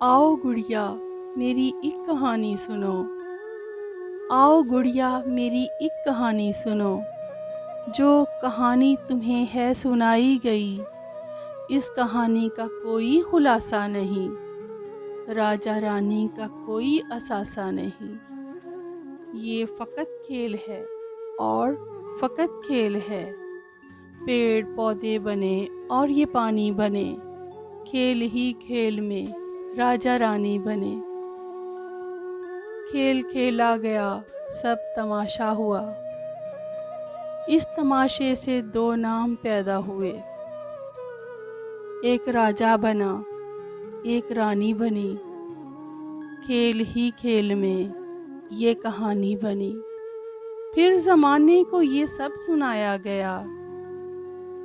آؤ گڑیا میری ایک کہانی سنو، آؤ گڑیا میری ایک کہانی سنو، جو کہانی تمہیں ہے سنائی گئی، اس کہانی کا کوئی خلاصہ نہیں، راجا رانی کا کوئی اثاثہ نہیں، یہ فقط کھیل ہے اور فقط کھیل ہے، پیڑ پودے بنے اور یہ پانی بنے، کھیل ہی کھیل میں راجا رانی بنے، کھیل کھیلا گیا سب تماشا ہوا، اس تماشے سے دو نام پیدا ہوئے، ایک راجا بنا ایک رانی بنی، کھیل ہی کھیل میں یہ کہانی بنی، پھر زمانے کو یہ سب سنایا گیا،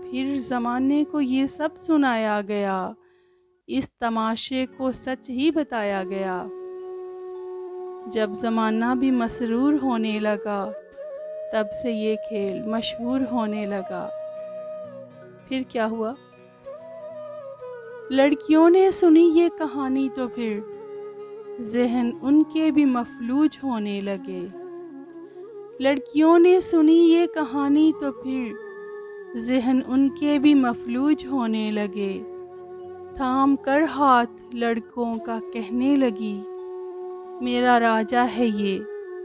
پھر زمانے کو یہ سب سنایا گیا، اس تماشے کو سچ ہی بتایا گیا، جب زمانہ بھی مسرور ہونے لگا تب سے یہ کھیل مشہور ہونے لگا۔ پھر کیا ہوا؟ لڑکیوں نے سنی یہ کہانی تو پھر ذہن ان کے بھی مفلوج ہونے لگے، لڑکیوں نے سنی یہ کہانی تو پھر ذہن ان کے بھی مفلوج ہونے لگے، تھام کر ہاتھ لڑکوں کا کہنے لگی، میرا راجا ہے یہ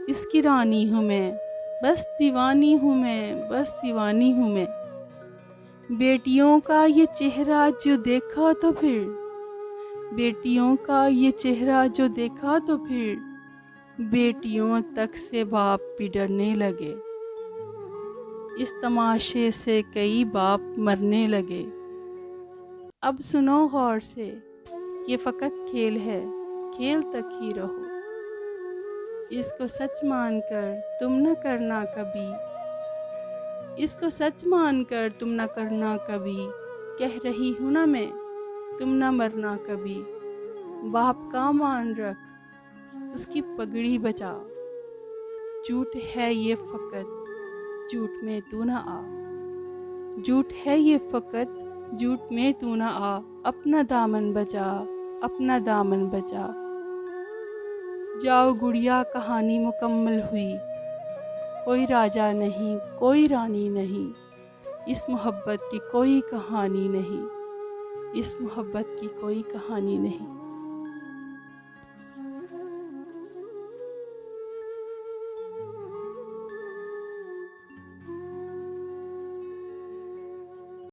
اس کی رانی ہوں میں، بس دیوانی ہوں میں، بس دیوانی ہوں میں، بیٹیوں کا یہ چہرہ جو دیکھا تو پھر، بیٹیوں کا یہ چہرہ جو دیکھا تو پھر بیٹیوں تک سے باپ بھی ڈرنے لگے، اس تماشے سے کئی باپ مرنے لگے۔ اب سنو غور سے، یہ فقط کھیل ہے، کھیل تک ہی رہو، اس کو سچ مان کر تم نہ کرنا کبھی، اس کو سچ مان کر تم نہ کرنا کبھی، کہہ رہی ہوں نا میں تم نہ مرنا کبھی، باپ کا مان رکھ اس کی پگڑی بچا، جھوٹ ہے یہ فقط جھوٹ میں تو نہ آ، جھوٹ ہے یہ فقط جھوٹ میں تو نہ آ، اپنا دامن بچا، اپنا دامن بچا۔ جاؤ گڑیا کہانی مکمل ہوئی، کوئی راجا نہیں کوئی رانی نہیں، اس محبت کی کوئی کہانی نہیں، اس محبت کی کوئی کہانی نہیں۔